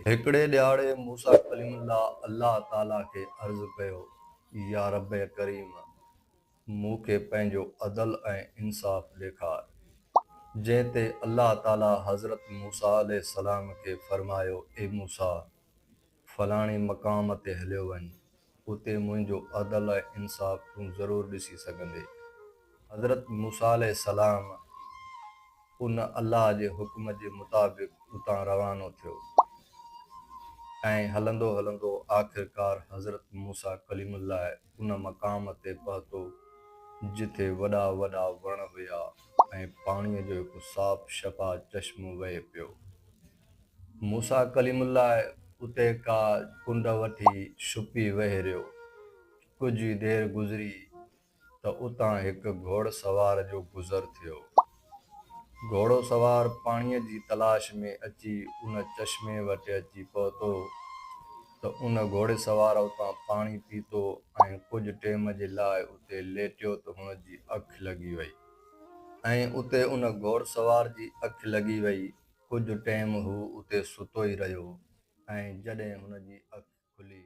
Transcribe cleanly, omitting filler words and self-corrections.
हिकिड़े ॾियारे मूसा कलीमुल्लाह अल्लाह ताला खे अर्ज़ु कयो, या रब करीम, मूंखे पंहिंजो अदल ऐं इंसाफ़ ॾेखार। जंहिं ते अल्लाह ताला हज़रत मूसा अलैहिस्सलाम खे फरमायो, ए मूसा, फलाणे मक़ाम ते हलियो वञ, उते मुंहिंजो अदल ऐं इंसाफ़ तूं ज़रूरु ॾिसी सघंदे। हज़रत मूसा अलैहिस्सलाम उन अल्लाह जे हुक्म जे मुताबिक़ उतां रवानो थियो ऐं हलंदो हलंदो आख़िरकार हज़रत मूसा कलीमुल्लाह उन मक़ाम ते पहुतो जिथे वॾा वॾा वण हुया ऐं पाणीअ जो हिकु साफ़ शफ़ा चश्मो वहे पियो। मूसा कलीमुल्लाह उते का कुंड वठी छुपी वेही रहियो। कुझु ई देरि गुज़री त उतां हिकु घोड़ सवार जो गुज़र थियो। घोड़ो सवार पाणीअ जी तलाश में अची उन चश्मे वटि अची पहुतो त उन घोड़े सवार उतां पाणी पीतो ऐं कुझु टेम जे लाइ उते लेटियो त हुन जी अखि लॻी वई ऐं उते उन घोड़ सवार जी अखि लॻी वई। कुझु टेम हू उते सुतो ई रहियो ऐं जॾहिं हुन जी अखि खुली